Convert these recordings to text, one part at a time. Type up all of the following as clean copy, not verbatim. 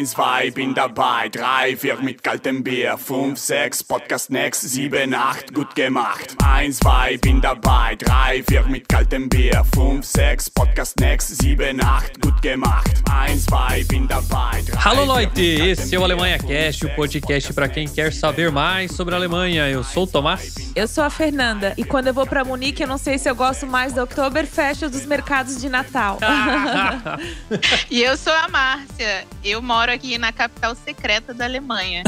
1, 2, bin dabei, 3, 4 mit kaltem Bier, 5, 6, Podcast next, 7, 8, gut gemacht. 1, 2, bin dabei, 3, 4 mit kaltem Bier, 5, 6, Podcast next, 7, 8, gut gemacht. 1, 2, bin dabei, 3. Alô, Leute, esse é o Alemanha Cast, o podcast para quem quer saber mais sobre a Alemanha. Eu sou o Tomás. Eu sou a Fernanda. E quando eu vou pra Munique, eu não sei se eu gosto mais do Oktoberfest ou dos mercados de Natal. E eu sou a Márcia. Eu moro aqui na capital secreta da Alemanha.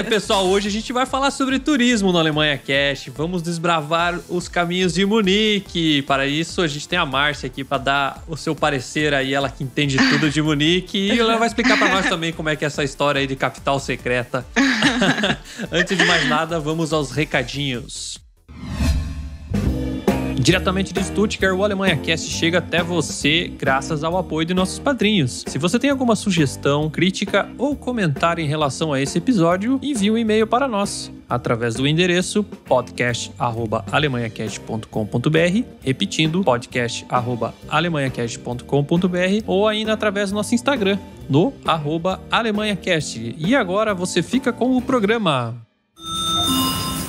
Pessoal, hoje a gente vai falar sobre turismo no Alemanha Cast. Vamos desbravar os caminhos de Munique. Para isso, a gente tem a Márcia aqui para dar o seu parecer aí, ela que entende tudo de Munique. E ela vai explicar para nós também como é que é essa história aí de capital secreta. Antes de mais nada, vamos aos recadinhos. Diretamente de Stuttgart, o Alemanha Cast chega até você graças ao apoio de nossos padrinhos. Se você tem alguma sugestão, crítica ou comentário em relação a esse episódio, envie um e-mail para nós através do endereço podcast@alemanhacast.com.br, repetindo, podcast@alemanhacast.com.br, ou ainda através do nosso Instagram, no @alemanhacast. E agora você fica com o programa.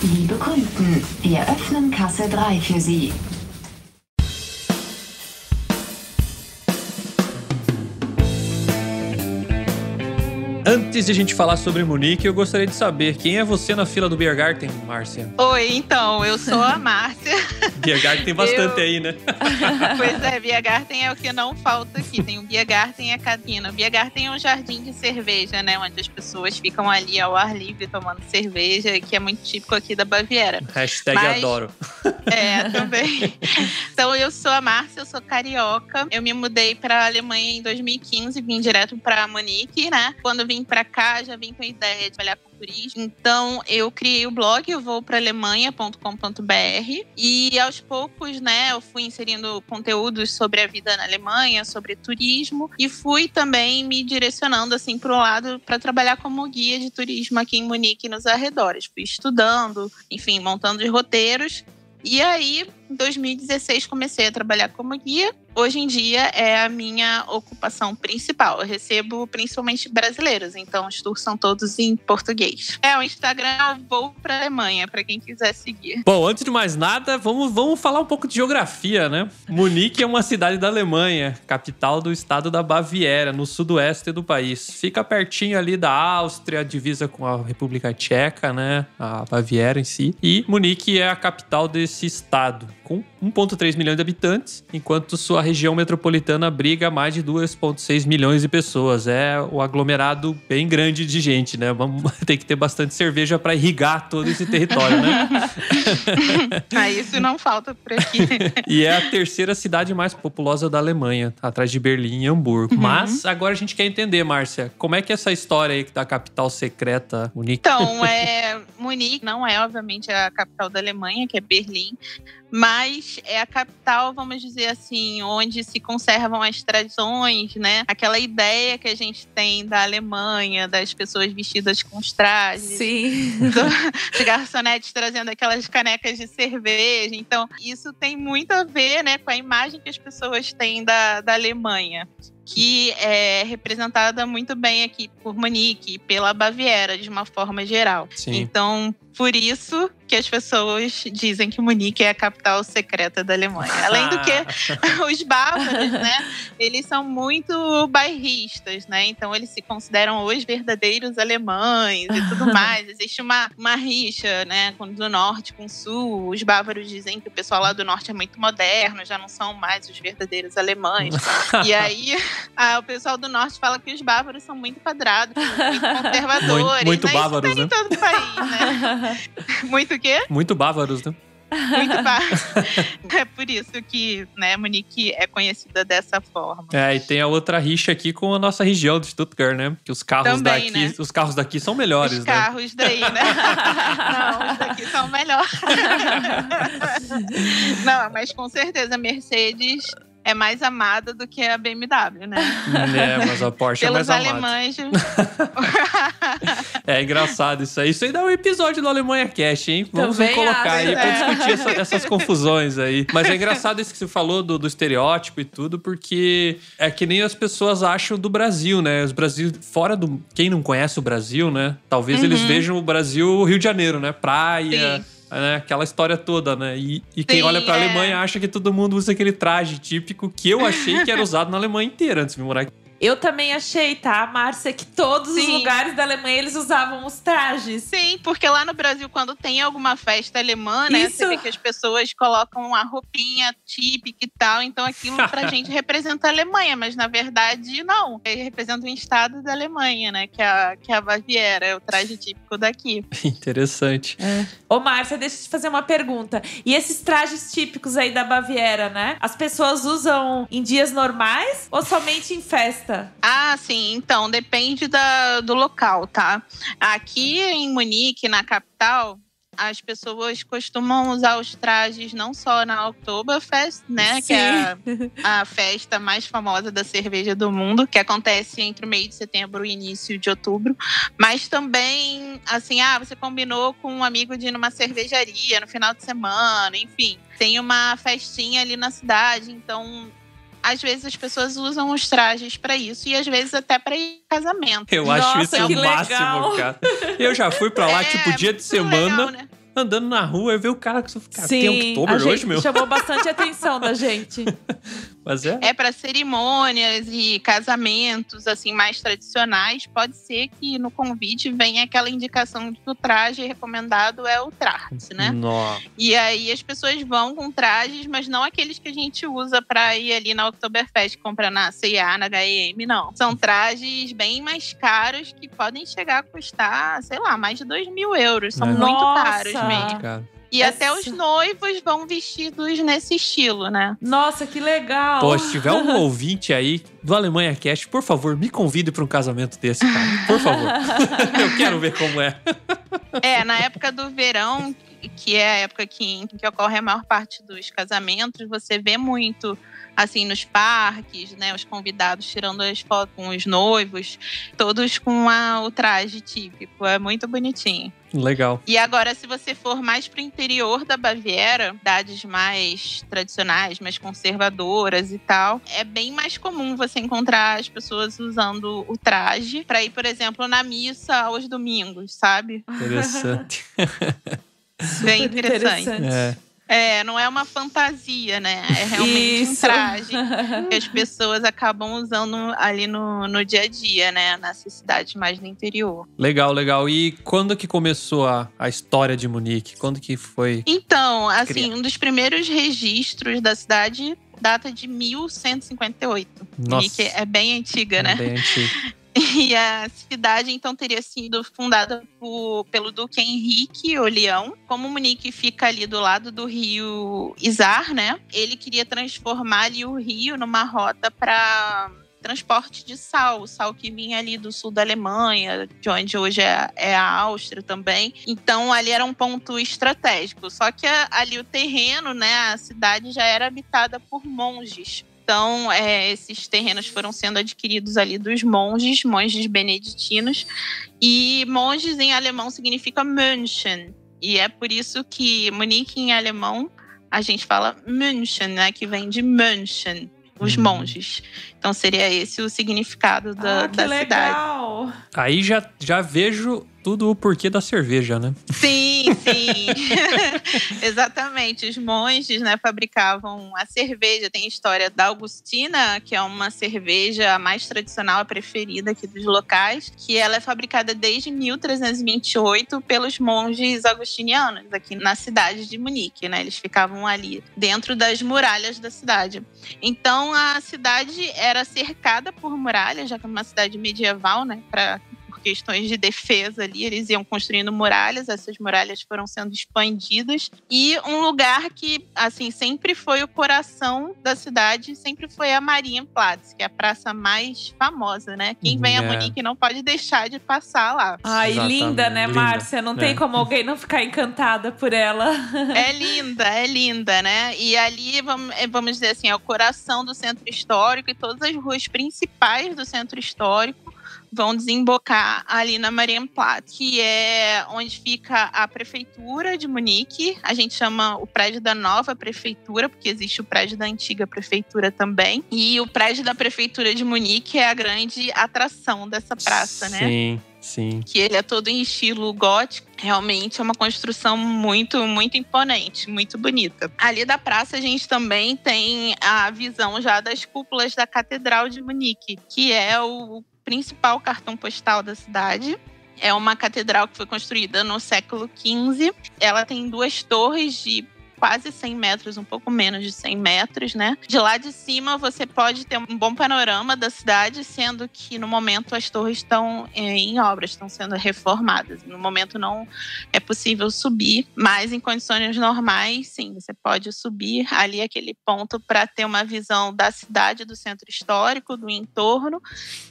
Liebe Kunden, wir öffnen Kasse 3 für Sie. Antes de a gente falar sobre Munique, eu gostaria de saber quem é você na fila do Biergarten, Márcia? Oi, então, eu sou a Márcia. Biergarten tem bastante aí, né? Pois é, Biergarten é o que não falta aqui. Tem o Biergarten e a cantina. O Biergarten é um jardim de cerveja, né? Onde as pessoas ficam ali ao ar livre tomando cerveja, que é muito típico aqui da Baviera. Adoro. Também. Então, eu sou a Márcia, eu sou carioca. Eu me mudei pra Alemanha em 2015, vim direto pra Munique, né? Quando eu vim pra cá, já vim com a ideia de trabalhar com turismo. Então, eu criei o blog, eu vou pra alemanha.com.br, e aos poucos, né, eu fui inserindo conteúdos sobre a vida na Alemanha, sobre turismo, e fui também me direcionando, assim, pro lado para trabalhar como guia de turismo aqui em Munique e nos arredores. Fui estudando, enfim, montando os roteiros. E aí, em 2016, comecei a trabalhar como guia. Hoje em dia é a minha ocupação principal. Eu recebo principalmente brasileiros, então os tours são todos em português. O Instagram é o Voo pra Alemanha, para quem quiser seguir. Bom, antes de mais nada, vamos falar um pouco de geografia, né? Munique é uma cidade da Alemanha, capital do estado da Baviera, no sudoeste do país. Fica pertinho ali da Áustria, divisa com a República Tcheca, né? A Baviera em si. E Munique é a capital desse estado, com 1,3 milhões de habitantes, enquanto sua região metropolitana abriga mais de 2,6 milhões de pessoas. É um aglomerado bem grande de gente, né? Vamos ter que ter bastante cerveja para irrigar todo esse território, né? Isso não falta por aqui. E é a terceira cidade mais populosa da Alemanha, atrás de Berlim e Hamburgo. Mas agora a gente quer entender, Márcia, como é que é essa história aí da capital secreta Munique? Então, Munique não é, obviamente, a capital da Alemanha, que é Berlim, mas é a capital, vamos dizer assim, onde se conservam as tradições, né? Aquela ideia que a gente tem da Alemanha, das pessoas vestidas com os trajes. Sim. Dos garçonetes trazendo aquelas canecas de cerveja. Então, isso tem muito a ver, né, com a imagem que as pessoas têm da Alemanha, que é representada muito bem aqui por Munique e pela Baviera, de uma forma geral. Sim. Então, por isso que as pessoas dizem que Munique é a capital secreta da Alemanha. Além do que, os bávaros, né, eles são muito bairristas, né? Então, eles se consideram os verdadeiros alemães e tudo mais. Existe uma rixa, né, do norte com o sul. Os bávaros dizem que o pessoal lá do norte é muito moderno, já não são mais os verdadeiros alemães. E aí, o pessoal do norte fala que os bávaros são muito quadrados, muito conservadores. Muito né? bávaros, isso tem né? em todo o país, né? Muito o quê? Muito bávaros, né? Muito bávaros. É por isso que, né, Munique é conhecida dessa forma. E tem a outra rixa aqui com a nossa região de Stuttgart, né? Que os carros também, daqui, né? Os carros daqui são melhores, os né? Os carros daí, né? Não, os daqui são melhores. Não, mas com certeza Mercedes é mais amada do que a BMW, né? Mas a Porsche é mais Pelos amada. alemães. É engraçado isso aí. Isso aí dá um episódio do Alemanha Cast, hein? Vamos Também colocar acho, aí pra é. discutir essas confusões aí. Mas é engraçado isso que você falou do estereótipo e tudo, porque é que nem as pessoas acham do Brasil, né? Os Brasil, fora do... Quem não conhece o Brasil, né? Talvez eles vejam o Brasil Rio de Janeiro, né? Praia... Sim. Né? Aquela história toda, né? E quem Sim, olha pra é. Alemanha acha que todo mundo usa aquele traje típico que eu achei que era usado na Alemanha inteira antes de morar aqui. Eu também achei, tá, Márcia, que todos os Sim. lugares da Alemanha eles usavam os trajes. Sim, porque lá no Brasil, quando tem alguma festa alemã, né? Isso. Você vê que as pessoas colocam uma roupinha típica e tal. Então aquilo pra gente representa a Alemanha, mas na verdade não. Representa um estado da Alemanha, né? Que é a Baviera, é o traje típico daqui. Interessante. Ô, Márcia, deixa eu te fazer uma pergunta. E esses trajes típicos aí da Baviera, né? As pessoas usam em dias normais ou somente em festa? Ah, sim. Então, depende do local, tá? Aqui em Munique, na capital, as pessoas costumam usar os trajes não só na Oktoberfest, né? Sim. Que é a festa mais famosa da cerveja do mundo, que acontece entre o meio de setembro e início de outubro. Mas também, assim, você combinou com um amigo de ir numa cervejaria no final de semana, enfim. Tem uma festinha ali na cidade, então... Às vezes as pessoas usam os trajes pra isso e às vezes até pra ir em casamento. Eu acho Nossa, isso que o máximo, legal. cara. Eu já fui pra lá, tipo, dia de muito semana, legal, né? andando na rua, eu vi o cara que cara, Sim, tem Oktober a gente hoje, meu. chamou bastante a atenção da gente. Mas é. É para cerimônias e casamentos assim mais tradicionais. Pode ser que no convite venha aquela indicação de que o traje recomendado é o traje, né? Nó. E aí as pessoas vão com trajes, mas não aqueles que a gente usa para ir ali na Oktoberfest, comprar na C&A, na H&M, não. São trajes bem mais caros que podem chegar a custar, sei lá, mais de 2.000 euros. São É. muito Nossa. caros mesmo. Cara. E até os noivos vão vestidos nesse estilo, né? Nossa, que legal. Pô, se tiver um ouvinte aí do Alemanha Cast, por favor, me convide pra um casamento desse, cara. Por favor. Eu quero ver como é. Na época do verão, que é a época em que ocorre a maior parte dos casamentos, você vê muito, assim, nos parques, né? Os convidados tirando as fotos com os noivos, todos com o traje típico. É muito bonitinho. Legal. E agora, se você for mais pro interior da Baviera, cidades mais tradicionais, mais conservadoras e tal, é bem mais comum você encontrar as pessoas usando o traje para ir, por exemplo, na missa aos domingos, sabe? Interessante. Bem Super interessante. Não é uma fantasia, né? É realmente um Isso. traje que as pessoas acabam usando ali no dia a dia, né? Nessas cidades mais do interior. Legal, legal. E quando que começou a história de Munique? Quando que foi? Então, assim, um dos primeiros registros da cidade data de 1158. Nossa. Munique é bem antiga, né? Bem antigo. E a cidade, então, teria sido fundada pelo Duque Henrique, o Leão. Como Munique fica ali do lado do rio Isar, né? Ele queria transformar ali o rio numa rota para transporte de sal. O sal que vinha ali do sul da Alemanha, de onde hoje é a Áustria também. Então, ali era um ponto estratégico. Só que ali o terreno, né? A cidade já era habitada por monges. Então, esses terrenos foram sendo adquiridos ali dos monges beneditinos. E monges em alemão significa Mönchen. E é por isso que Munique em alemão, a gente fala München, né? Que vem de Mönchen, os monges. Então, seria esse o significado da cidade. Legal. Aí já vejo tudo o porquê da cerveja, né? Sim, sim. Exatamente. Os monges, né, fabricavam a cerveja. Tem a história da Augustina, que é uma cerveja a mais tradicional, a preferida aqui dos locais, que ela é fabricada desde 1328 pelos monges agustinianos, aqui na cidade de Munique, né? Eles ficavam ali dentro das muralhas da cidade. Então, a cidade era cercada por muralhas, já que é uma cidade medieval, né? por questões de defesa ali, eles iam construindo muralhas, essas muralhas foram sendo expandidas. E um lugar que, assim, sempre foi o coração da cidade, sempre foi a Marienplatz, que é a praça mais famosa, né? Quem vem a Munique não pode deixar de passar lá. Ai, Exatamente. linda, né, Linda. Márcia? Não tem como alguém não ficar encantada por ela. É linda, né? E ali, vamos dizer assim, é o coração do centro histórico, e todas as ruas principais do centro histórico vão desembocar ali na Marienplatz, que é onde fica a prefeitura de Munique. A gente chama o prédio da nova prefeitura, porque existe o prédio da antiga prefeitura também. E o prédio da prefeitura de Munique é a grande atração dessa praça, né? Sim. Que ele é todo em estilo gótico. Realmente é uma construção muito, muito imponente, muito bonita. Ali da praça a gente também tem a visão já das cúpulas da Catedral de Munique, que é o principal cartão postal da cidade. É uma catedral que foi construída no século XV. Ela tem 2 torres de quase 100 metros, um pouco menos de 100 metros, né? De lá de cima você pode ter um bom panorama da cidade, sendo que no momento as torres estão em obras, estão sendo reformadas. No momento não é possível subir, mas em condições normais, sim, você pode subir ali aquele ponto para ter uma visão da cidade, do centro histórico, do entorno.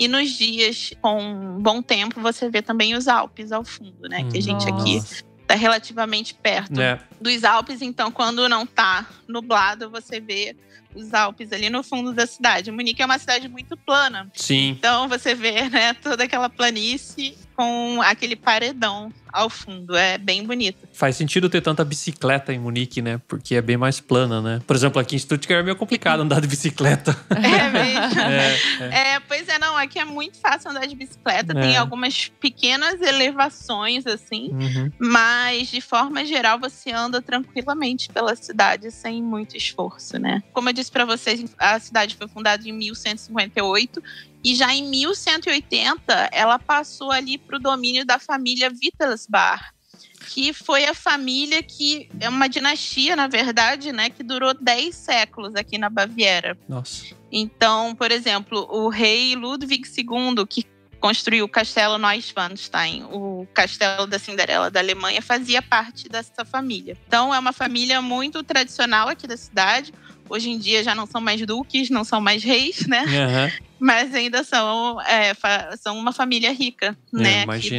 E nos dias com bom tempo você vê também os Alpes ao fundo, né? Que a gente aqui está relativamente perto dos Alpes, então quando não está nublado, você vê os Alpes ali no fundo da cidade. Munique é uma cidade muito plana. Sim. Então você vê, né, toda aquela planície com aquele paredão ao fundo. É bem bonito. Faz sentido ter tanta bicicleta em Munique, né? Porque é bem mais plana, né? Por exemplo, aqui em Stuttgart é meio complicado andar de bicicleta. É mesmo. Pois é, não, aqui é muito fácil andar de bicicleta. Tem algumas pequenas elevações, assim. Mas, de forma geral, você anda tranquilamente pela cidade sem muito esforço, né? Como eu disse pra vocês, a cidade foi fundada em 1158. E já em 1180, ela passou ali para o domínio da família Wittelsbach, que foi a família que é uma dinastia, na verdade, né, que durou 10 séculos aqui na Baviera. Nossa. Então, por exemplo, o rei Ludwig II, que construiu o castelo Neuschwanstein, o castelo da Cinderela da Alemanha, fazia parte dessa família. Então, é uma família muito tradicional aqui da cidade. Hoje em dia já não são mais duques, não são mais reis, né? Mas ainda são uma família rica, né? Aqui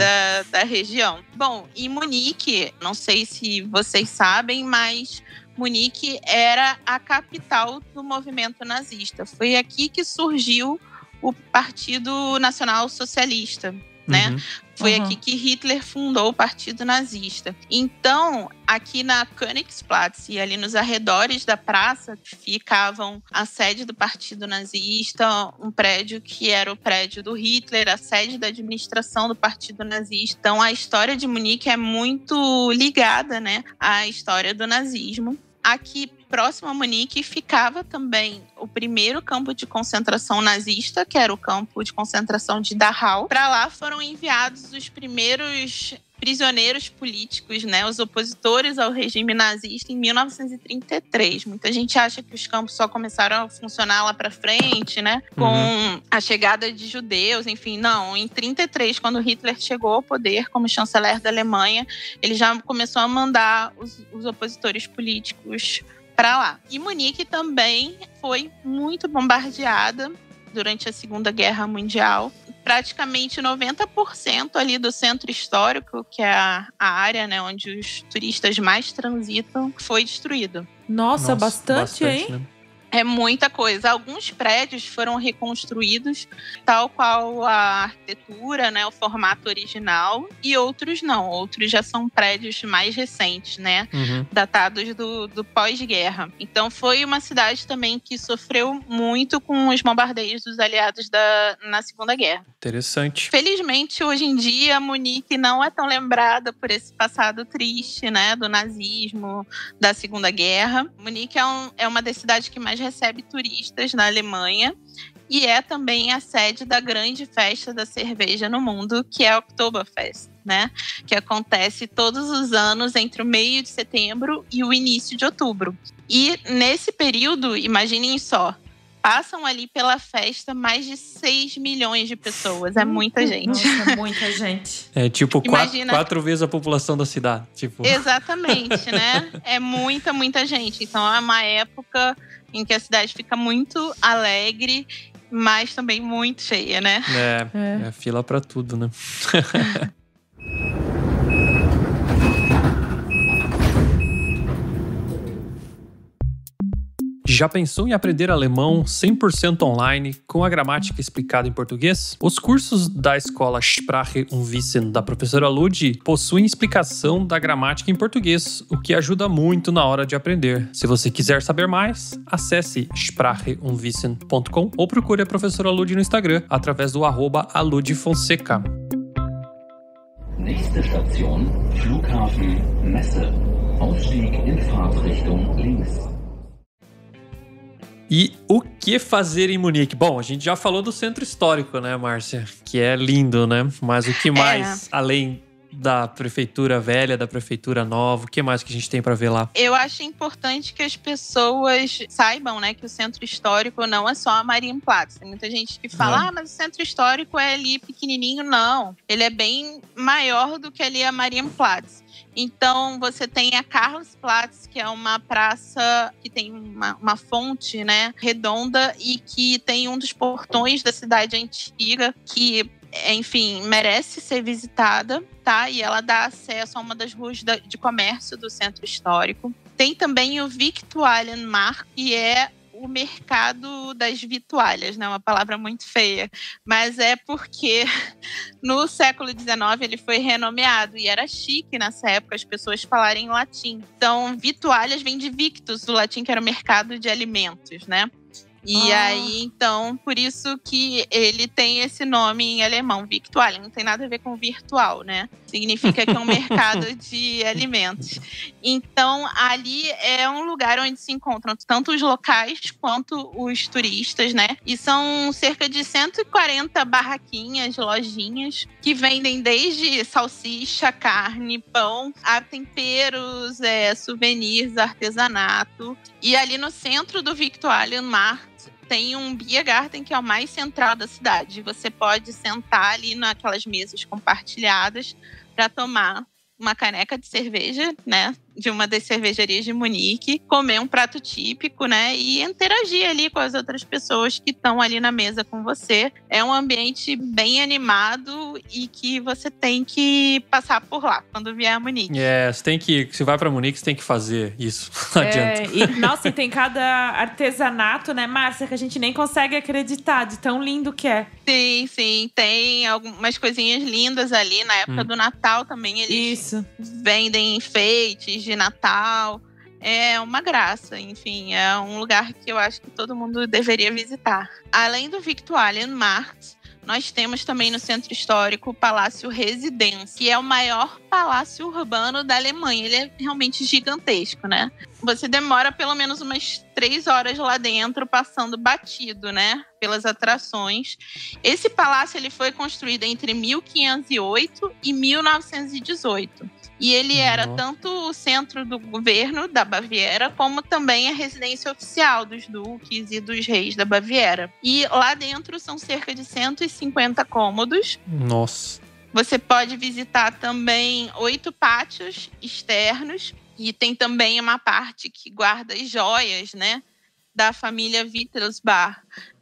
da região. Bom, e Munique, não sei se vocês sabem, mas Munique era a capital do movimento nazista. Foi aqui que surgiu o Partido Nacional Socialista, né? Foi aqui que Hitler fundou o Partido Nazista. Então, aqui na Königsplatz e ali nos arredores da praça ficavam a sede do Partido Nazista, um prédio que era o prédio do Hitler, a sede da administração do Partido Nazista. Então, a história de Munique é muito ligada, né, à história do nazismo. Aqui, próximo a Munique, ficava também o primeiro campo de concentração nazista, que era o campo de concentração de Dachau. Para lá foram enviados os primeiros prisioneiros políticos, né, os opositores ao regime nazista, em 1933. Muita gente acha que os campos só começaram a funcionar lá para frente, né, com a chegada de judeus, enfim, não. Em 33, quando Hitler chegou ao poder como chanceler da Alemanha, ele já começou a mandar os opositores políticos para lá. E Munique também foi muito bombardeada durante a Segunda Guerra Mundial. Praticamente 90% ali do centro histórico, que é a área, né, onde os turistas mais transitam, foi destruído. Nossa, bastante, hein? Né? É muita coisa. Alguns prédios foram reconstruídos, tal qual a arquitetura, né, o formato original, e outros não. Outros já são prédios mais recentes, né, datados do pós-guerra. Então foi uma cidade também que sofreu muito com os bombardeios dos aliados na Segunda Guerra. Interessante. Felizmente, hoje em dia, Munique não é tão lembrada por esse passado triste, né, do nazismo, da Segunda Guerra. Munique é uma das cidades que mais recebe turistas na Alemanha e é também a sede da grande festa da cerveja no mundo, que é a Oktoberfest, né? Que acontece todos os anos entre o meio de setembro e o início de outubro. E nesse período, imaginem só, passam ali pela festa mais de 6 milhões de pessoas. É muita gente. Nossa, muita gente. É tipo Imagina. 4 vezes a população da cidade. Tipo. Exatamente, né? É muita gente. Então é uma época em que a cidade fica muito alegre, mas também muito cheia, né? É fila pra tudo, né? Já pensou em aprender alemão 100% online com a gramática explicada em português? Os cursos da escola Sprache und Wissen da professora Ludi possuem explicação da gramática em português, o que ajuda muito na hora de aprender. Se você quiser saber mais, acesse spracheundwissen.com ou procure a professora Ludi no Instagram através do @aludifonseca. Nächste Station, Flughafen Messe. Ausstieg in Fahrtrichtung links. E o que fazer em Munique? Bom, a gente já falou do centro histórico, né, Márcia? Que é lindo, né? Mas o que mais, além da prefeitura velha, da prefeitura nova, o que mais que a gente tem para ver lá? Eu acho importante que as pessoas saibam, né, que o centro histórico não é só a Marienplatz. Tem muita gente que fala, mas o centro histórico é ali pequenininho. Não, ele é bem maior do que ali a Marienplatz. Então, você tem a Karlsplatz, que é uma praça que tem uma fonte, né, redonda e que tem um dos portões da cidade antiga que, enfim, merece ser visitada, tá? E ela dá acesso a uma das ruas de comércio do centro histórico. Tem também o Viktualienmarkt, que é o mercado das vitualhas, né? Uma palavra muito feia, mas é porque no século XIX ele foi renomeado e era chique nessa época as pessoas falarem em latim. Então, vitualhas vem de victus, do latim, que era o mercado de alimentos, né? E aí, então, por isso que ele tem esse nome em alemão, Viktualien. Não tem nada a ver com virtual, né? Significa que é um mercado de alimentos. Então, ali é um lugar onde se encontram tanto os locais quanto os turistas, né? E são cerca de 140 barraquinhas, lojinhas, que vendem desde salsicha, carne, pão, a temperos, souvenirs, artesanato. E ali no centro do Viktualienmarkt tem um Biergarten, que é o mais central da cidade. Você pode sentar ali naquelas mesas compartilhadas para tomar uma caneca de cerveja, né, de uma das cervejarias de Munique, comer um prato típico, né, e interagir ali com as outras pessoas que estão ali na mesa com você. É um ambiente bem animado e que você tem que passar por lá quando vier a Munique. Se vai pra Munique, você tem que fazer isso. Não adianta. Nossa, e tem cada artesanato, né, Márcia, que a gente nem consegue acreditar de tão lindo que é. Sim, tem algumas coisinhas lindas ali. Na época do Natal também eles vendem enfeites de Natal. É uma graça, enfim, é um lugar que eu acho que todo mundo deveria visitar. Além do Viktualienmarkt, nós temos também no centro histórico o Palácio Residenz, que é o maior palácio urbano da Alemanha. Ele é realmente gigantesco, né? Você demora pelo menos umas 3 horas lá dentro, passando batido, né? Pelas atrações. Esse palácio ele foi construído entre 1508 e 1918. E ele era tanto o centro do governo da Baviera, como também a residência oficial dos duques e dos reis da Baviera. E lá dentro são cerca de 150 cômodos. Nossa. Você pode visitar também 8 pátios externos. E tem também uma parte que guarda as joias, né, da família Wittelsbach.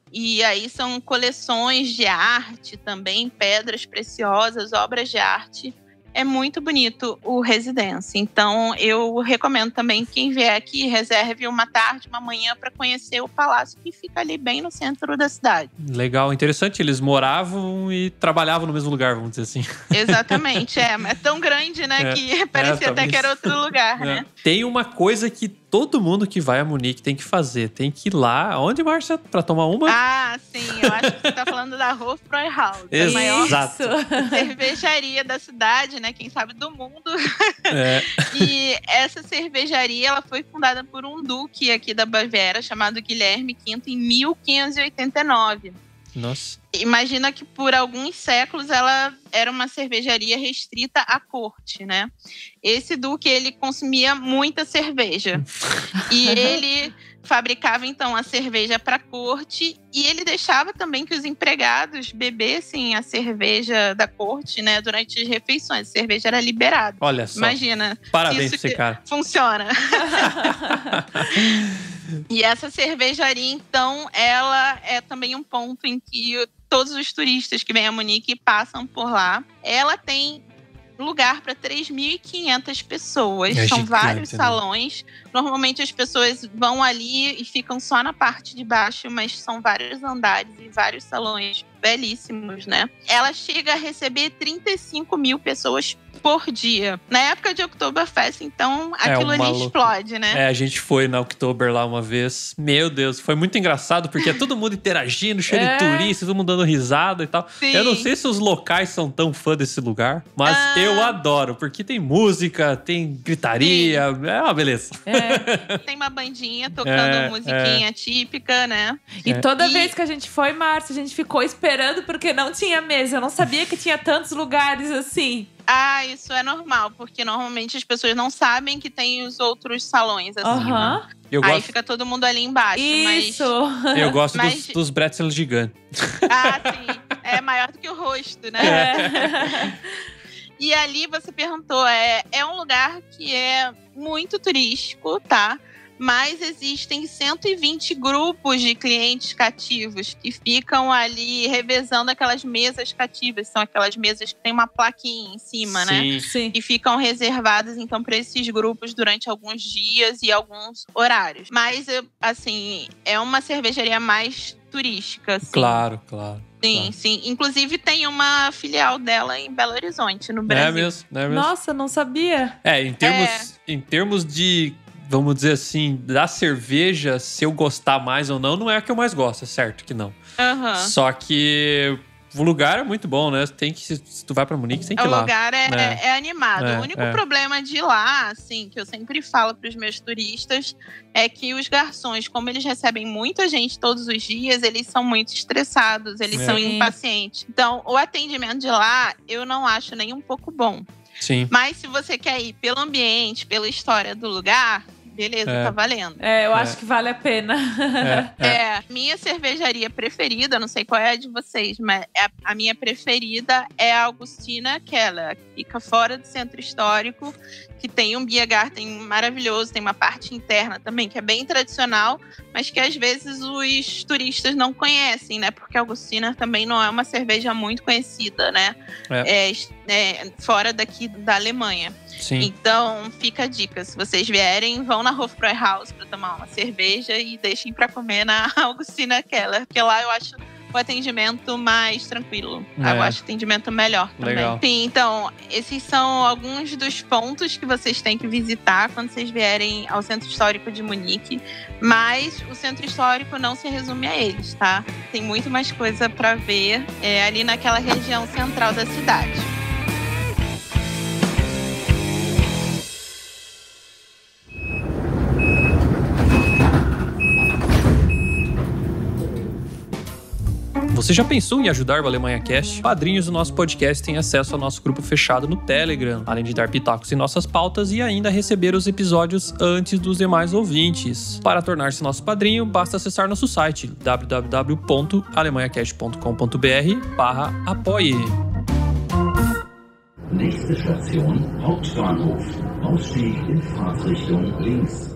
E aí são coleções de arte também, pedras preciosas, obras de arte. É muito bonito o Residência. Então, eu recomendo também que quem vier aqui reserve uma tarde, uma manhã para conhecer o palácio que fica ali bem no centro da cidade. Legal, interessante. Eles moravam e trabalhavam no mesmo lugar, vamos dizer assim. Exatamente, mas é tão grande, né, que parecia até que era outro lugar, né? Tem uma coisa que todo mundo que vai a Munique tem que fazer. Tem que ir lá. Onde, Márcia? Pra tomar uma? Ah, sim. Eu acho que você tá falando da Hofbräuhaus. Exato. A maior cervejaria da cidade, né? Quem sabe do mundo. E essa cervejaria, ela foi fundada por um duque aqui da Baviera, chamado Guilherme V, em 1589. Nossa. Imagina que por alguns séculos ela era uma cervejaria restrita à corte, né? Esse duque, ele consumia muita cerveja. E ele fabricava, então, a cerveja para a corte e ele deixava também que os empregados bebessem a cerveja da corte, né, durante as refeições. A cerveja era liberada. Olha só. Imagina. Parabéns pra esse cara. Funciona. E essa cervejaria, então, ela é também um ponto em que todos os turistas que vêm a Munique passam por lá. Ela tem lugar para 3.500 pessoas. São gigante, vários né? salões. Normalmente as pessoas vão ali e ficam só na parte de baixo, mas são vários andares e vários salões belíssimos, né? Ela chega a receber 35 mil pessoas por dia. Na época de Oktoberfest, então, aquilo ali explode, né? A gente foi na Oktober lá uma vez. Meu Deus, foi muito engraçado, porque é todo mundo interagindo, cheio de turistas, todo mundo dando risada e tal. Sim. Eu não sei se os locais são tão fã desse lugar, mas eu adoro, porque tem música, tem gritaria, é uma beleza. Tem uma bandinha tocando musiquinha típica, né? E toda vez que a gente foi, Márcia, a gente ficou esperando porque não tinha mesa. Eu não sabia que tinha tantos lugares assim. Ah, isso é normal, porque normalmente as pessoas não sabem que tem os outros salões acima. Aí fica todo mundo ali embaixo. Isso! Eu gosto dos pretzels gigantes. Ah, sim. É maior do que o rosto, né? E ali você perguntou, é um lugar que é muito turístico, tá? Mas existem 120 grupos de clientes cativos que ficam ali revezando aquelas mesas cativas. São aquelas mesas que tem uma plaquinha em cima, né? Sim. E ficam reservadas, então, para esses grupos durante alguns dias e alguns horários. Mas, assim, é uma cervejaria mais turística, assim. Claro. Sim. Inclusive, tem uma filial dela em Belo Horizonte, no Brasil. É mesmo. Nossa, não sabia. Em termos de, vamos dizer assim, da cerveja, se eu gostar mais ou não é a que eu mais gosto, é certo que não. Só que o lugar é muito bom, né? Se tu vai pra Munique, tem que ir lá. O lugar é animado. O único problema de lá, assim, que eu sempre falo pros meus turistas, é que os garçons, como eles recebem muita gente todos os dias, eles são muito estressados, eles são impacientes. Então, o atendimento de lá, eu não acho nem um pouco bom. Sim. Mas se você quer ir pelo ambiente, pela história do lugar, beleza, tá valendo. Eu acho que vale a pena. Minha cervejaria preferida, não sei qual é a de vocês, mas a minha preferida é a Augustina Keller, que fica fora do centro histórico, que tem um Biergarten maravilhoso, tem uma parte interna também, que é bem tradicional, mas que às vezes os turistas não conhecem, né? Porque a Augustina também não é uma cerveja muito conhecida, né? Fora daqui da Alemanha. Sim. Então, fica a dica. Se vocês vierem, vão na Hofbräuhaus para tomar uma cerveja e deixem para comer na Augustina Keller, porque lá eu acho o atendimento mais tranquilo. Eu acho o atendimento melhor também. Legal. Sim, então, esses são alguns dos pontos que vocês têm que visitar quando vocês vierem ao Centro Histórico de Munique. Mas o Centro Histórico não se resume a eles, tá? Tem muito mais coisa para ver ali naquela região central da cidade. Você já pensou em ajudar o Alemanha Cast? Padrinhos do nosso podcast têm acesso ao nosso grupo fechado no Telegram, além de dar pitacos em nossas pautas e ainda receber os episódios antes dos demais ouvintes. Para tornar-se nosso padrinho, basta acessar nosso site www.alemanhacast.com.br/apoie. Nächste Station, Hauptbahnhof. Ausstieg in Fahrtrichtung links.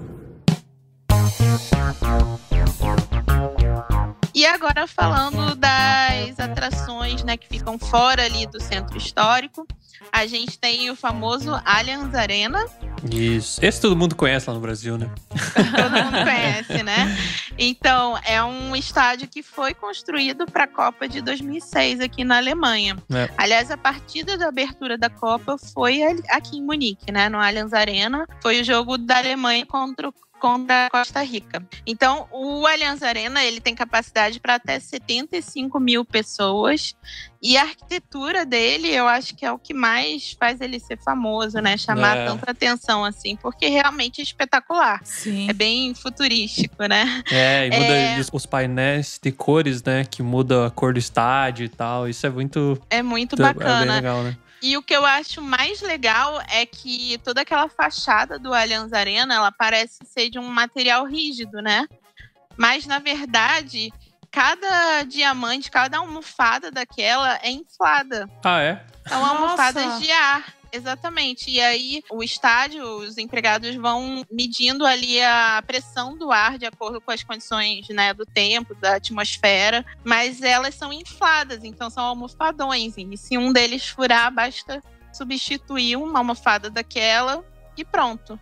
E agora falando das atrações, né, que ficam fora ali do centro histórico, a gente tem o famoso Allianz Arena. Isso. Esse todo mundo conhece lá no Brasil, né? Todo mundo conhece, né? Então, é um estádio que foi construído para a Copa de 2006 aqui na Alemanha. Aliás, a partida da abertura da Copa foi aqui em Munique, né? No Allianz Arena. Foi o jogo da Alemanha contra a Costa Rica. Então, o Allianz Arena, ele tem capacidade para até 75 mil pessoas. E a arquitetura dele, eu acho que é o que mais faz ele ser famoso, né? Chamar tanta atenção, assim, porque realmente é espetacular. Sim. É bem futurístico, né? E muda os painéis de cores, né? Que muda a cor do estádio e tal. Isso é muito... É muito bacana. É bem legal, né? E o que eu acho mais legal é que toda aquela fachada do Allianz Arena, ela parece ser de um material rígido, né? Mas, na verdade, cada diamante, cada almofada daquela é inflada. Ah, é? São almofadas de ar. Exatamente. E aí, o estádio, os empregados vão medindo ali a pressão do ar de acordo com as condições, né, do tempo, da atmosfera. Mas elas são infladas, então são almofadões. E se um deles furar, basta substituir uma almofada daquela e pronto.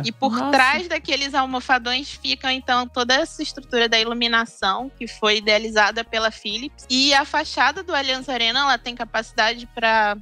E por trás daqueles almofadões fica, então, toda essa estrutura da iluminação que foi idealizada pela Philips. E a fachada do Allianz Arena, ela tem capacidade para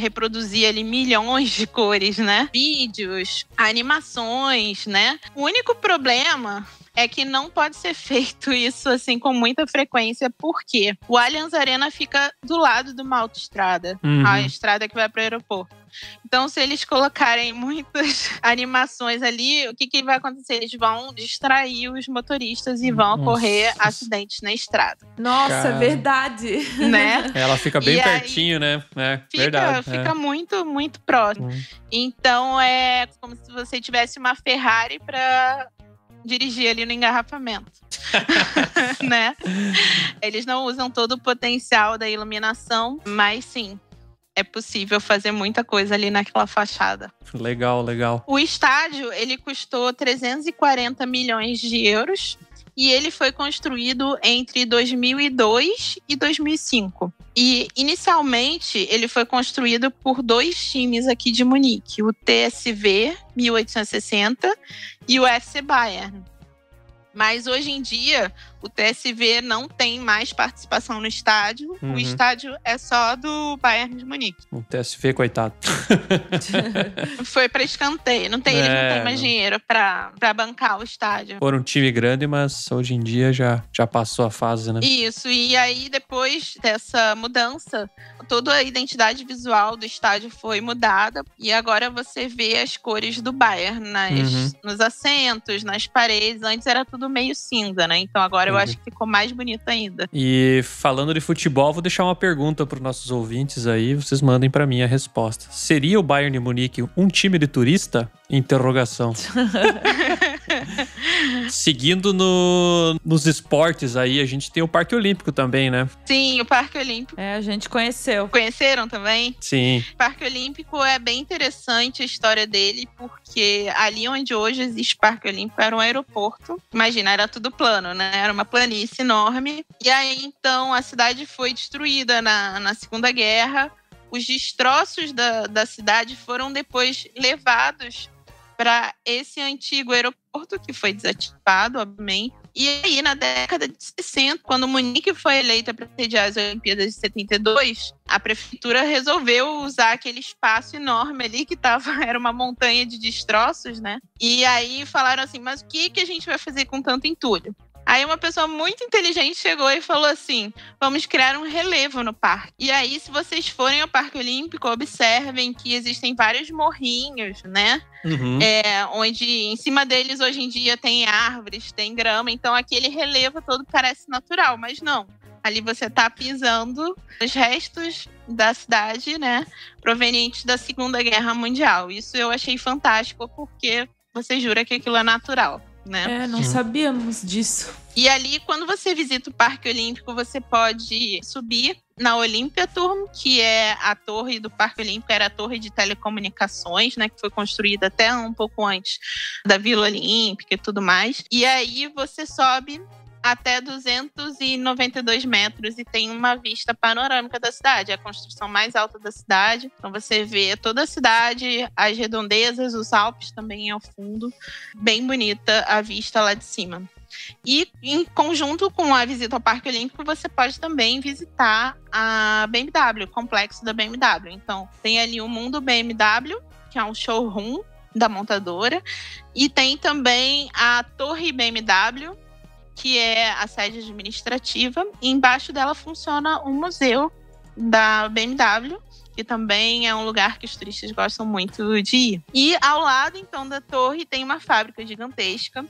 reproduzir ali milhões de cores, né? Vídeos, animações, né? O único problema é que não pode ser feito isso assim com muita frequência, porque o Allianz Arena fica do lado de uma autoestrada, a estrada que vai para o aeroporto. Então, se eles colocarem muitas animações ali, o que vai acontecer? Eles vão distrair os motoristas e vão ocorrer acidentes na estrada. Nossa, verdade. Né? Ela fica bem pertinho, né? Fica muito, muito próximo. Então, é como se você tivesse uma Ferrari para dirigir ali no engarrafamento. Né? Eles não usam todo o potencial da iluminação, mas sim, é possível fazer muita coisa ali naquela fachada. Legal, legal. O estádio, ele custou 340 milhões de euros e ele foi construído entre 2002 e 2005. E, inicialmente, ele foi construído por 2 times aqui de Munique, o TSV 1860 e o FC Bayern. Mas, hoje em dia, o TSV não tem mais participação no estádio. O estádio é só do Bayern de Munique. O TSV, coitado. Foi para escanteio. Eles não têm mais dinheiro para bancar o estádio. Foram um time grande, mas hoje em dia já passou a fase, né? Isso. E aí, depois dessa mudança, toda a identidade visual do estádio foi mudada. E agora você vê as cores do Bayern nos assentos, nas paredes. Antes era tudo meio cinza, né? Então agora eu acho que ficou mais bonito ainda. E falando de futebol, vou deixar uma pergunta para os nossos ouvintes aí. Vocês mandem para mim a resposta. Seria o Bayern de Munique um time de turista? Interrogação. Seguindo nos esportes aí, a gente tem o Parque Olímpico também, né? Sim, o Parque Olímpico. A gente conheceu. Conheceram também? Sim. O Parque Olímpico é bem interessante a história dele, porque ali onde hoje existe o Parque Olímpico era um aeroporto. Imagina, era tudo plano, né? Era uma planície enorme. E aí, então, a cidade foi destruída na Segunda Guerra. Os destroços da cidade foram depois levados para esse antigo aeroporto que foi desativado, obviamente. E aí, na década de 60, quando Munique foi eleita para sediar as Olimpíadas de 72, a prefeitura resolveu usar aquele espaço enorme ali que era uma montanha de destroços, né? E aí falaram assim, mas o que a gente vai fazer com tanto entulho? Aí uma pessoa muito inteligente chegou e falou assim, vamos criar um relevo no parque. E aí, se vocês forem ao Parque Olímpico, observem que existem vários morrinhos, né? Onde em cima deles hoje em dia tem árvores, tem grama. Então aquele relevo todo parece natural, mas não. Ali você tá pisando nos restos da cidade, né? Provenientes da Segunda Guerra Mundial. Isso eu achei fantástico, porque você jura que aquilo é natural. Né? Não sabíamos disso. E ali, quando você visita o Parque Olímpico, você pode subir na Olympiaturm, que é a torre do Parque Olímpico, era a torre de telecomunicações, né, que foi construída até um pouco antes da Vila Olímpica e tudo mais. E aí você sobe até 292 metros e tem uma vista panorâmica da cidade. É a construção mais alta da cidade. Então você vê toda a cidade, as redondezas, os Alpes também ao fundo. Bem bonita a vista lá de cima. E em conjunto com a visita ao Parque Olímpico, você pode também visitar a BMW, o complexo da BMW. Então tem ali o Mundo BMW, que é um showroom da montadora. E tem também a Torre BMW, que é a sede administrativa, e embaixo dela funciona um museu da BMW, que também é um lugar que os turistas gostam muito de ir. E ao lado, então, da torre tem uma fábrica gigantesca,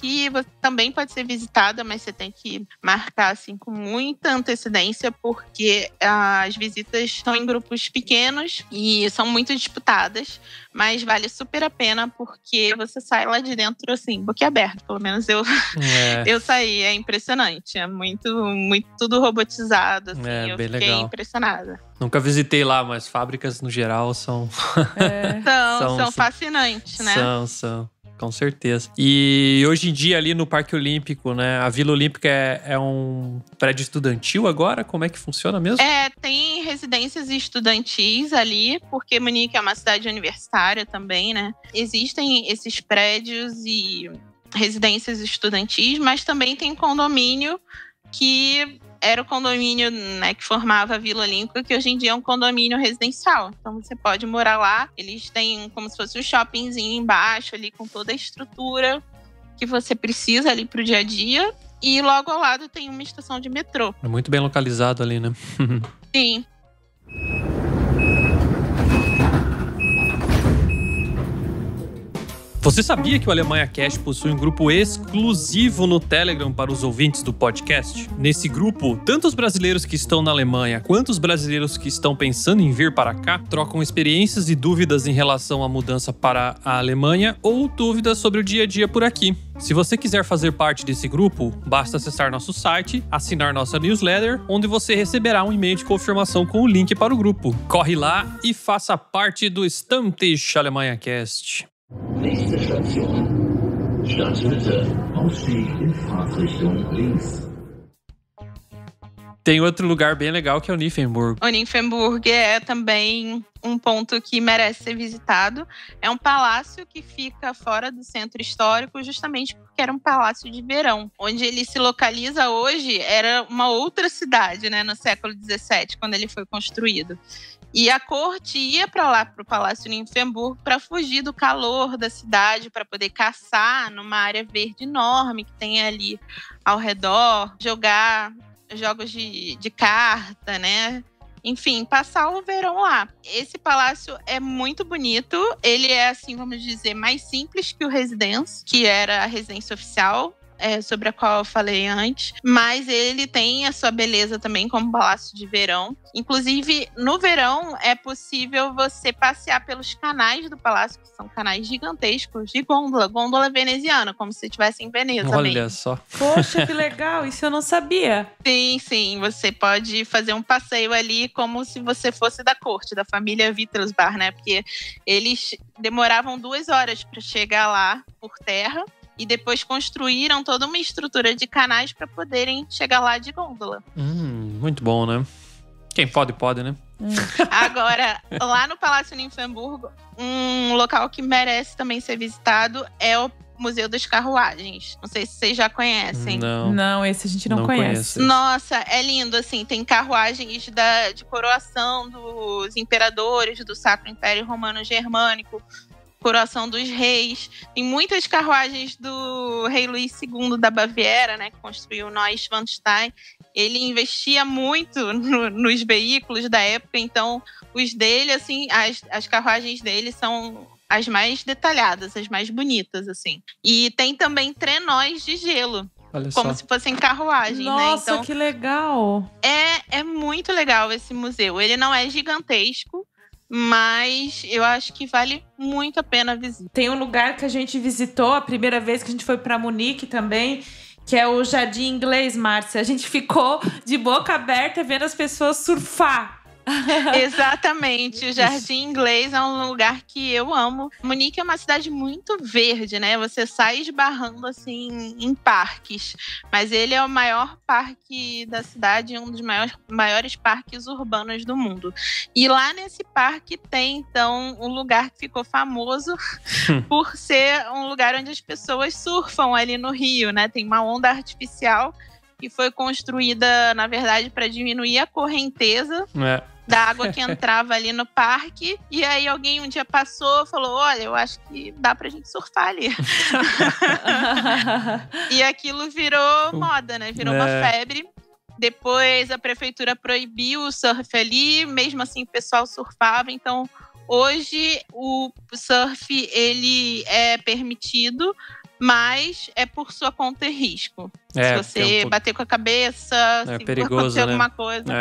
que também pode ser visitada, mas você tem que marcar assim com muita antecedência, porque as visitas estão em grupos pequenos e são muito disputadas, mas vale super a pena porque você sai lá de dentro assim, boquiaberto. Pelo menos eu saí, é impressionante, é muito tudo robotizado, assim, eu bem fiquei legal. impressionada. Nunca visitei lá, mas fábricas no geral são São fascinantes, né? São. Com certeza. E hoje em dia ali no Parque Olímpico, né? A Vila Olímpica é um prédio estudantil agora? Como é que funciona mesmo? Tem residências estudantis ali, porque Munique é uma cidade universitária também, né? Existem esses prédios e residências estudantis, mas também tem condomínio que era o condomínio, né, que formava a Vila Olímpica, que hoje em dia é um condomínio residencial. Então você pode morar lá. Eles têm como se fosse um shoppingzinho embaixo ali, com toda a estrutura que você precisa ali pro dia a dia. E logo ao lado tem uma estação de metrô. É muito bem localizado ali, né? Sim. Você sabia que o Alemanha Cast possui um grupo exclusivo no Telegram para os ouvintes do podcast? Nesse grupo, tanto os brasileiros que estão na Alemanha quanto os brasileiros que estão pensando em vir para cá trocam experiências e dúvidas em relação à mudança para a Alemanha ou dúvidas sobre o dia a dia por aqui. Se você quiser fazer parte desse grupo, basta acessar nosso site, assinar nossa newsletter, onde você receberá um e-mail de confirmação com o link para o grupo. Corre lá e faça parte do Stammtisch Alemanha Cast. Nächste Station. Stadtmitte. Ausstieg in Fahrtrichtung links. Tem outro lugar bem legal que é o Nymphenburg. O Nymphenburg é também um ponto que merece ser visitado. É um palácio que fica fora do centro histórico, justamente porque era um palácio de verão. Onde ele se localiza hoje era uma outra cidade, né, no século XVII, quando ele foi construído. E a corte ia para lá, para o Palácio Nymphenburg, para fugir do calor da cidade, para poder caçar numa área verde enorme que tem ali ao redor, jogar jogos de carta, né? Enfim, passar o verão lá. Esse palácio é muito bonito. Ele é, assim, vamos dizer, mais simples que o Residence, que era a residência oficial, sobre a qual eu falei antes, mas ele tem a sua beleza também como palácio de verão. Inclusive, no verão é possível você passear pelos canais do palácio, que são canais gigantescos de gôndola veneziana, como se estivesse em Veneza. Olha só. Poxa, que legal, isso eu não sabia. Sim, você pode fazer um passeio ali como se você fosse da corte, da família Wittelsbach, né? Porque eles demoravam 2 horas para chegar lá por terra, e depois construíram toda uma estrutura de canais para poderem chegar lá de gôndola. Muito bom, né? Quem pode, né? Agora, lá no Palácio Nymphenburg, um local que merece também ser visitado é o Museu das Carruagens. Não sei se vocês já conhecem. Não, esse a gente não conhece. Nossa, é lindo, assim. Tem carruagens de coroação dos imperadores do Sacro Império Romano Germânico, coroação dos reis. Tem muitas carruagens do rei Luís II da Baviera, né, que construiu o Neuschwanstein. Ele investia muito nos veículos da época, então os dele, assim, as carruagens dele são as mais detalhadas, as mais bonitas, assim. E tem também trenós de gelo. Olha como só. se fossem carruagens, né? Nossa, Então, que legal! é muito legal esse museu. Ele não é gigantesco, mas eu acho que vale muito a pena visitar. Tem um lugar que a gente visitou a primeira vez que a gente foi para Munique também, que é o Jardim Inglês, Márcia. A gente ficou de boca aberta vendo as pessoas surfar. Exatamente, o Jardim Inglês é um lugar que eu amo. Munique é uma cidade muito verde, né? Você sai esbarrando assim em parques, mas ele é o maior parque da cidade, um dos maiores parques urbanos do mundo. E lá nesse parque tem então um lugar que ficou famoso por ser um lugar onde as pessoas surfam ali no rio, né? Tem uma onda artificial que foi construída, na verdade, para diminuir a correnteza da água que entrava ali no parque. E aí alguém um dia passou e falou, olha, eu acho que dá pra gente surfar ali. E aquilo virou moda, né? Virou uma febre. Depois a prefeitura proibiu o surf ali, mesmo assim o pessoal surfava. Então hoje o surf ele é permitido, mas é por sua conta e risco. É, se você bater com a cabeça, se perigoso, acontecer né? alguma coisa.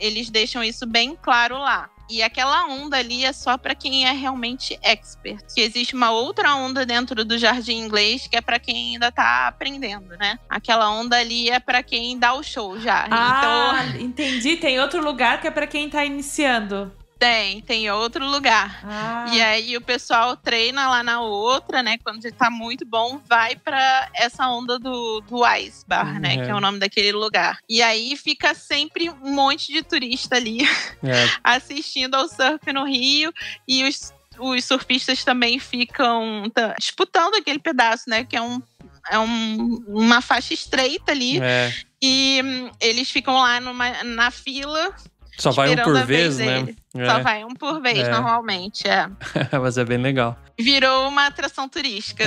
Eles deixam isso bem claro lá. E aquela onda ali é só para quem é realmente expert. Que existe uma outra onda dentro do jardim inglês que é para quem ainda tá aprendendo, né? Aquela onda ali é para quem dá o show já. Então... entendi. Tem outro lugar que é para quem tá iniciando. Tem outro lugar. E aí o pessoal treina lá na outra, né? Quando já tá muito bom, vai pra essa onda do Ice Bar, né? Que é o nome daquele lugar. E aí fica sempre um monte de turista ali assistindo ao surf no Rio. E os surfistas também ficam disputando aquele pedaço, né? Que é uma faixa estreita ali. E eles ficam lá na fila. Só vai um por vez, né? Só vai um por vez, normalmente, Mas é bem legal. Virou uma atração turística.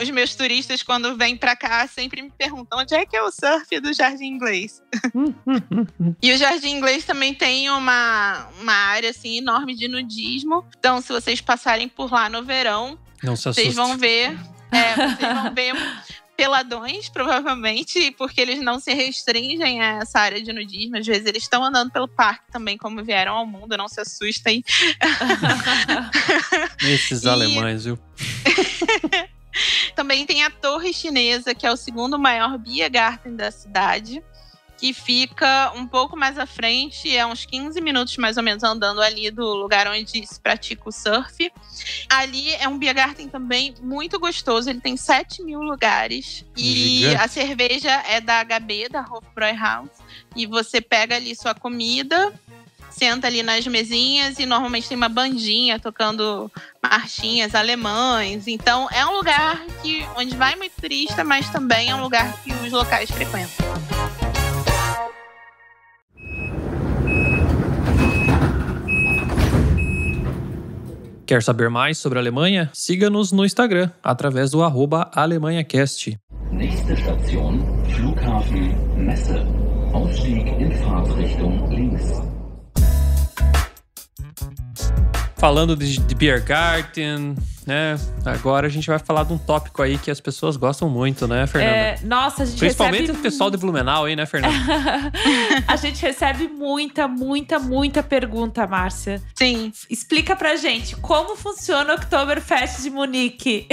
Os meus turistas, quando vêm pra cá, sempre me perguntam onde é que é o surf do Jardim Inglês. E o Jardim Inglês também tem uma área, assim, enorme de nudismo. Então, se vocês passarem por lá no verão, não se assustem. vocês vão ver peladões, provavelmente, porque eles não se restringem a essa área de nudismo. Às vezes eles estão andando pelo parque também, como vieram ao mundo, não se assustem. Esses alemães, viu? Também tem a Torre Chinesa, que é o segundo maior Biergarten da cidade, que fica um pouco mais à frente, é uns 15 minutos mais ou menos andando ali do lugar onde se pratica o surf. Ali é um Biergarten também muito gostoso, ele tem 7.000 lugares. E a cerveja é da HB, da Hofbräuhaus, e você pega ali sua comida, senta ali nas mesinhas e normalmente tem uma bandinha tocando marchinhas alemães. Então é um lugar onde vai muito turista, mas também é um lugar que os locais frequentam. Quer saber mais sobre a Alemanha? Siga-nos no Instagram, através do @AlemanhaCast. Nächste Station, Flughafen Messe. Ausstieg in Fahrtrichtung links. Falando de Biergarten, né? Agora a gente vai falar de um tópico aí que as pessoas gostam muito, né, Fernanda? Nossa, a gente principalmente o pessoal de Blumenau aí, né, Fernanda? A gente recebe muita pergunta, Márcia. Sim. Explica pra gente, como funciona o Oktoberfest de Munique?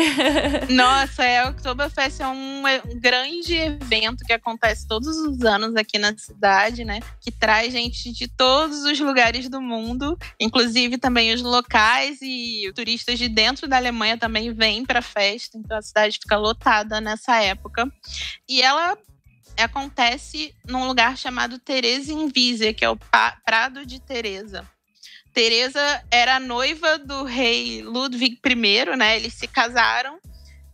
Nossa, o Oktoberfest é um grande evento que acontece todos os anos aqui na cidade, né? Que traz gente de todos os lugares do mundo, inclusive também os locais e turistas de dentro da Alemanha também vêm para a festa, então a cidade fica lotada nessa época. E ela acontece num lugar chamado Theresienwiese, que é o Prado de Teresa. Teresa era a noiva do rei Ludwig I, né? Eles se casaram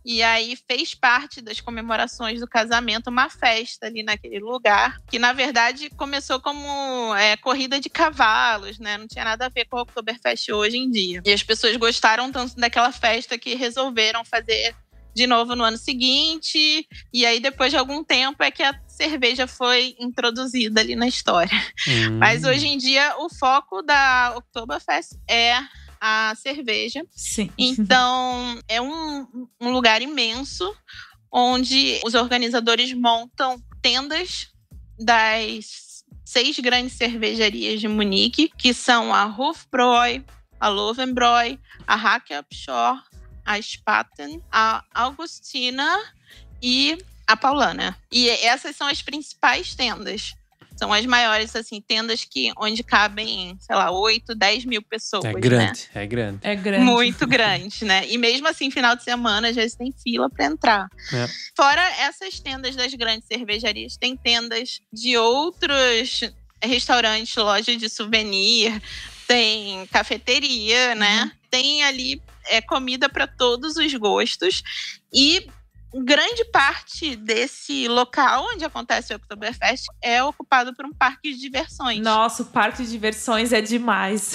e aí fez parte das comemorações do casamento uma festa ali naquele lugar, que na verdade começou como corrida de cavalos, né? Não tinha nada a ver com o Oktoberfest hoje em dia. E as pessoas gostaram tanto daquela festa que resolveram fazer de novo no ano seguinte, e aí depois de algum tempo é que a cerveja foi introduzida ali na história. Mas hoje em dia o foco da Oktoberfest é a cerveja. Sim. Então é um lugar imenso onde os organizadores montam tendas das 6 grandes cervejarias de Munique, que são a Hofbräu, a Löwenbräu, a Hackabschor, a Spaten, a Augustina e a Paulaner. E essas são as principais tendas. São as maiores, assim, tendas onde cabem, sei lá, 8, 10 mil pessoas. É grande, né? é grande. É grande. Muito grande, né? E mesmo assim, final de semana, às vezes tem fila para entrar. Fora essas tendas das grandes cervejarias, tem tendas de outros restaurantes, lojas de souvenir, tem cafeteria, né? Tem ali comida para todos os gostos. E grande parte desse local onde acontece o Oktoberfest é ocupado por um parque de diversões. Nossa, o parque de diversões é demais.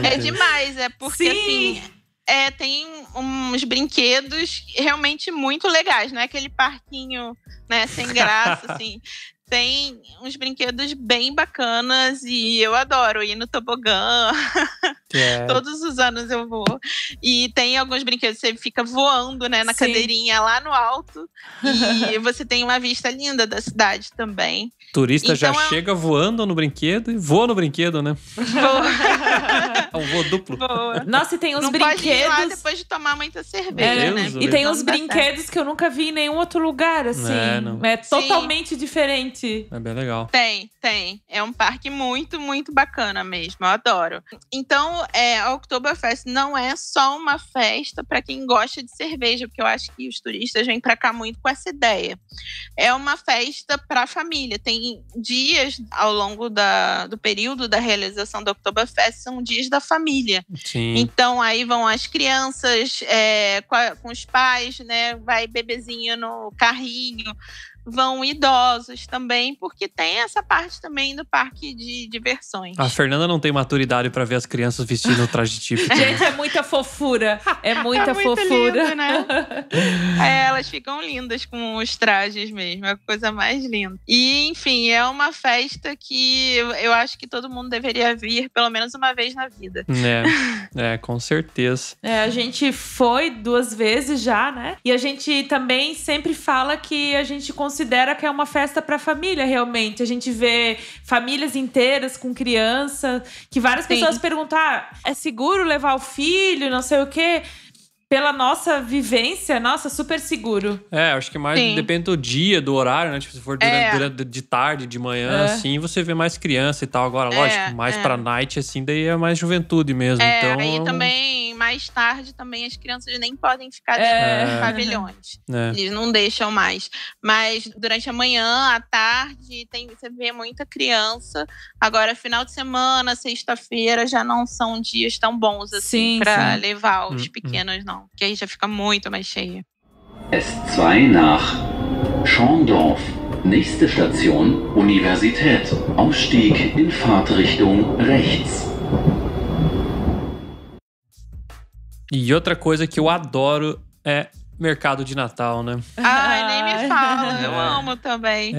É demais, porque Sim. assim... tem uns brinquedos realmente muito legais, não é aquele parquinho, né, sem graça, assim. tem uns brinquedos bem bacanas e eu adoro ir no tobogã. Todos os anos eu vou. E tem alguns brinquedos que você fica voando, né, na cadeirinha lá no alto. E você tem uma vista linda da cidade também. Turista então já chega voando no brinquedo e voa no brinquedo, né? É um voo duplo. Boa. Nossa, e tem uns não brinquedos... Pode ir lá depois de tomar muita cerveja, né? E tem uns brinquedos que eu nunca vi em nenhum outro lugar, assim. É totalmente diferente. É bem legal. Tem. É um parque muito, muito bacana mesmo. Eu adoro. Então, a Oktoberfest não é só uma festa para quem gosta de cerveja, porque eu acho que os turistas vêm para cá muito com essa ideia. É uma festa para a família. Tem dias ao longo do período da realização da Oktoberfest, são dias da família. Sim. Então, aí vão as crianças com os pais, né? Vai bebezinho no carrinho. Vão idosos também, porque tem essa parte também do parque de diversões. A Fernanda não tem maturidade pra ver as crianças vestindo o traje típico. Gente, é muita fofura. É muita muito fofura. Lindo, né? Elas ficam lindas com os trajes mesmo. É a coisa mais linda. E, enfim, é uma festa que eu acho que todo mundo deveria vir pelo menos uma vez na vida. Com certeza. A gente foi 2 vezes já, né? E a gente também sempre fala que a gente considera que é uma festa para família, realmente. A gente vê famílias inteiras com criança, que várias pessoas perguntam, é seguro levar o filho, não sei o quê? Pela nossa vivência, nossa, super seguro. Acho que mais depende do dia, do horário, né? Tipo, se for durante de tarde, de manhã, assim, você vê mais criança e tal. Agora, lógico, mais pra night, assim, daí é mais juventude mesmo. Então, aí também, mais tarde, também as crianças nem podem ficar dentro dos pavilhões. Eles não deixam mais. Mas durante a manhã, à tarde, você vê muita criança. Agora, final de semana, sexta-feira, já não são dias tão bons, assim, pra levar os pequenos, não. Porque aí já fica muito mais cheia. S2 nach Schorndorf. Nächste Station, Universität. Ausstieg in Fahrtrichtung rechts. E outra coisa que eu adoro é mercado de Natal, né? Ai, nem me fala. Eu amo também.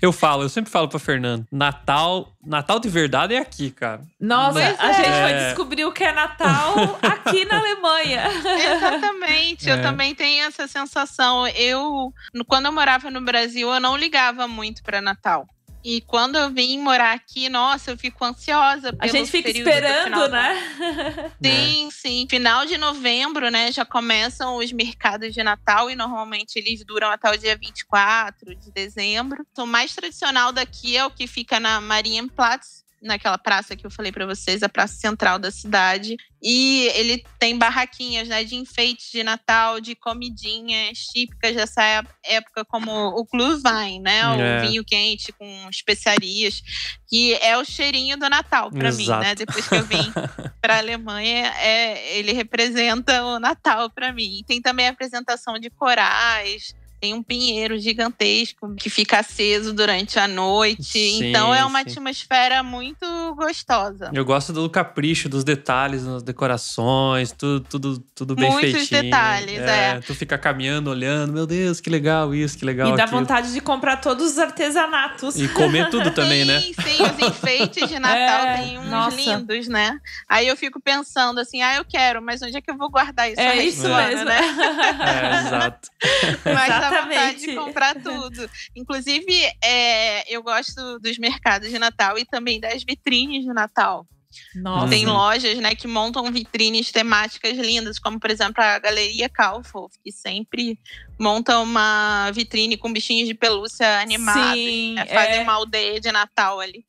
Eu sempre falo pra Fernanda, Natal de verdade é aqui, cara. Nossa, a gente foi descobrir o que é Natal aqui na Alemanha. Exatamente. Eu também tenho essa sensação. Quando eu morava no Brasil, eu não ligava muito pra Natal. E quando eu vim morar aqui, nossa, eu fico ansiosa. A gente fica esperando, né? Sim. Final de novembro, né? Já começam os mercados de Natal e normalmente eles duram até o dia 24 de dezembro. O mais tradicional daqui é o que fica na Marienplatz, naquela praça que eu falei pra vocês, a praça central da cidade. E ele tem barraquinhas, né, de enfeites de Natal, de comidinhas típicas dessa época, como o Glühwein, né, o vinho quente com especiarias, que é o cheirinho do Natal pra mim, né? Depois que eu vim pra Alemanha, ele representa o Natal pra mim. E tem também a apresentação de corais. Tem um pinheiro gigantesco que fica aceso durante a noite. Então é uma atmosfera muito gostosa. Eu gosto do capricho, dos detalhes, nas decorações, tudo bem feitinho. Muitos detalhes, Tu fica caminhando, olhando, meu Deus, que legal isso, que legal aquilo. E dá aquilo. vontade de comprar todos os artesanatos. E comer tudo também, né? Sim, os enfeites de Natal tem uns lindos, né? Aí eu fico pensando assim, eu quero, mas onde é que eu vou guardar isso? É isso mesmo, né? Exato. Mas vontade de comprar tudo. Inclusive, eu gosto dos mercados de Natal e também das vitrines de Natal. Nossa. Tem lojas, né, que montam vitrines temáticas lindas, como, por exemplo, a Galeria Kaufhof, que sempre monta uma vitrine com bichinhos de pelúcia animados. Sim, fazem uma aldeia de Natal ali.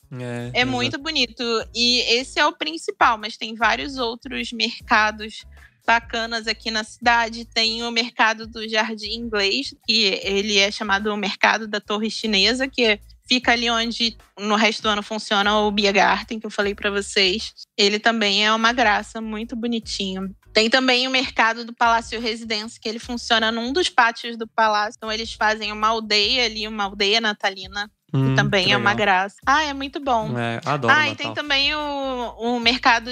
É muito bonito. E esse é o principal, mas tem vários outros mercados bacanas aqui na cidade. Tem o mercado do Jardim Inglês, que ele é chamado o Mercado da Torre Chinesa, que fica ali onde no resto do ano funciona o Biergarten, que eu falei pra vocês. Ele também é uma graça, muito bonitinho. Tem também o mercado do Palácio Residência, que ele funciona num dos pátios do palácio. Então eles fazem uma aldeia ali, uma aldeia natalina que também é uma legal. graça. É muito bom. Adoro e Natal. tem também o mercado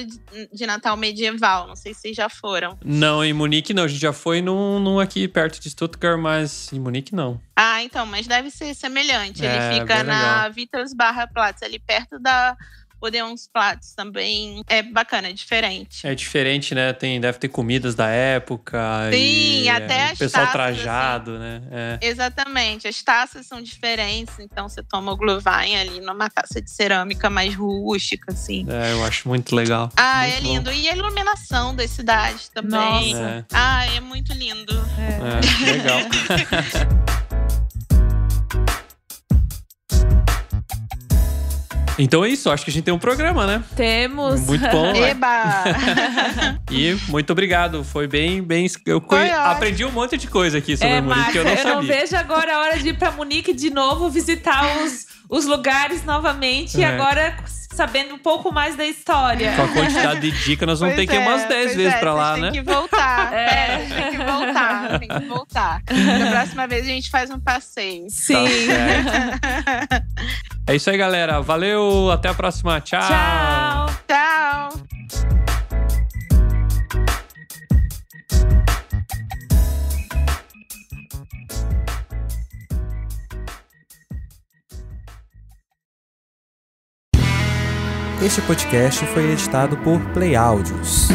de Natal medieval. Não sei se vocês já foram. Não, em Munique não. A gente já foi num aqui perto de Stuttgart, mas em Munique não. Então, mas deve ser semelhante. É, Ele fica bem na legal. Wittelsbacher-Platz, ali perto da Odeonsplatz também. É bacana, é diferente. É diferente, né? Deve ter comidas da época. Sim, e, até o as pessoal taças, trajado, né? Exatamente. As taças são diferentes, então você toma o Glühwein ali numa taça de cerâmica mais rústica, assim. Eu acho muito legal. É Muito lindo. bom. E a iluminação das cidades também. Nossa. É muito lindo. Legal. Então é isso, acho que a gente tem um programa, né? Temos. Muito bom, né? Eba! E muito obrigado, foi bem... Eu Foi ótimo. aprendi um monte de coisa aqui sobre Munique que eu não eu sabia. não vejo agora a hora de ir pra Munique de novo, visitar os lugares novamente. E agora, sabendo um pouco mais da história. Com a quantidade de dicas, nós vamos ter que ir umas 10 vezes pra lá, né? Tem que voltar. Tem que voltar. Da próxima vez a gente faz um passeio. Sim. Tá certo. É isso aí, galera. Valeu, até a próxima. Tchau. Tchau. Tchau! Este podcast foi editado por Play Áudios.